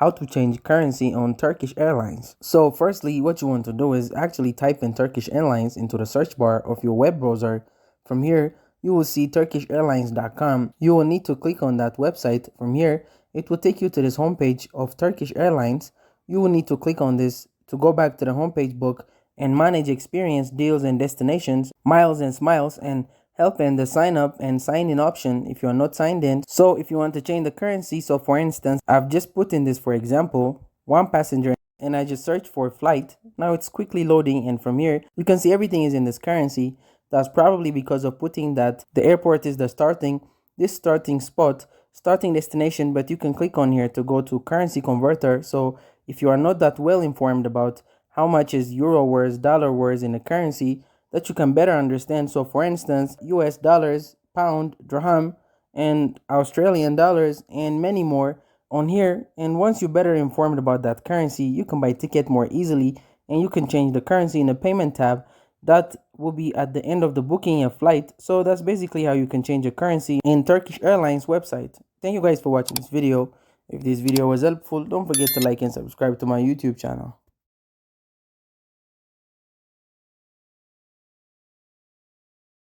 how to change currency on Turkish Airlines. So firstly, what you want to do is actually type in Turkish Airlines into the search bar of your web browser. From here, you will see turkishairlines.com. You will need to click on that website. From here, it will take you to this homepage of Turkish Airlines. You will need to click on this to go back to the homepage book and manage experience, deals and destinations, miles and smiles, and help in the sign up and sign in option if you are not signed in. So if you want to change the currency, so for instance, I've just put in this for example, one passenger, and I just search for flight. Now it's quickly loading, and from here you can see everything is in this currency. That's probably because of putting that the airport is the starting spot, starting destination, but you can click on here to go to currency converter. So if you are not that well informed about how much is euro worth, dollar worth in a currency, that you can better understand. So for instance, US dollars, pound, dirham, and Australian dollars, and many more on here. And once you're better informed about that currency, you can buy ticket more easily, and you can change the currency in the payment tab. That will be at the end of the booking a flight. So that's basically how you can change a currency in Turkish Airlines website. Thank you guys for watching this video. If this video was helpful, don't forget to like and subscribe to my YouTube channel.